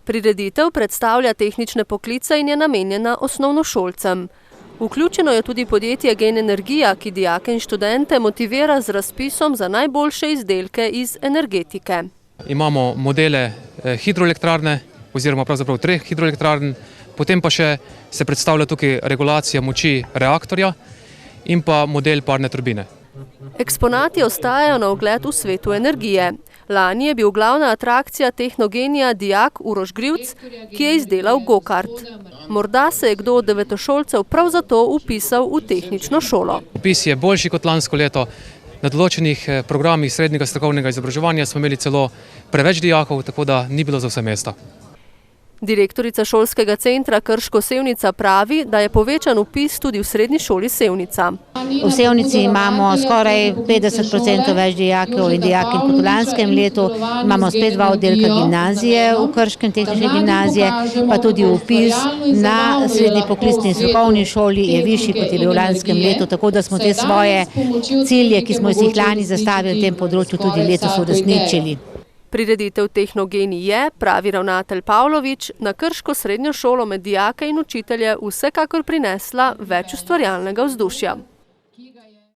Prireditev predstavlja tehnične poklice in je namenjena osnovnošolcem. Vključeno je tudi podjetje Gen Energija, ki dijake in študente motivira z razpisom za najboljše izdelke iz energetike. Imamo modele hidroelektrarne oziroma pravzaprav 3 hidroelektrarn, potem pa še se predstavlja tukaj regulacija moči reaktorja in pa model parne turbine. Eksponati ostajajo na ogled v svetu energije. Lani je bil glavna atrakcija Tehnogenija dijak Uroš Grivc, ki je izdelal gokart. Morda se je kdo od devetošolcev prav zato vpisal v tehnično šolo. Vpis je boljši kot lansko leto. Na določenih programih srednjega strokovnega izobraževanja smo imeli celo preveč dijakov, tako da ni bilo za vse mesta. Direktorica šolskega centra Krško Sevnica pravi, da je povečan vpis tudi v srednji šoli Sevnica. V Sevnici imamo skoraj 50% več dijakov in dijakinj kot v lanskem letu. Imamo spet 2 oddelka gimnazije v Krškem tehnične gimnazije, pa tudi vpis na srednji poklicni in strokovni šoli je višji kot je bil v lanskem letu, tako da smo te svoje cilje, ki smo si jih lani zastavili na tem področju, tudi letos uresničili. Prireditev Tehnogenij je, pravi ravnatelj Pavlovič, na Krško srednjo šolo med dijake in učitelje vsekakor prinesla več ustvarjalnega vzdušja.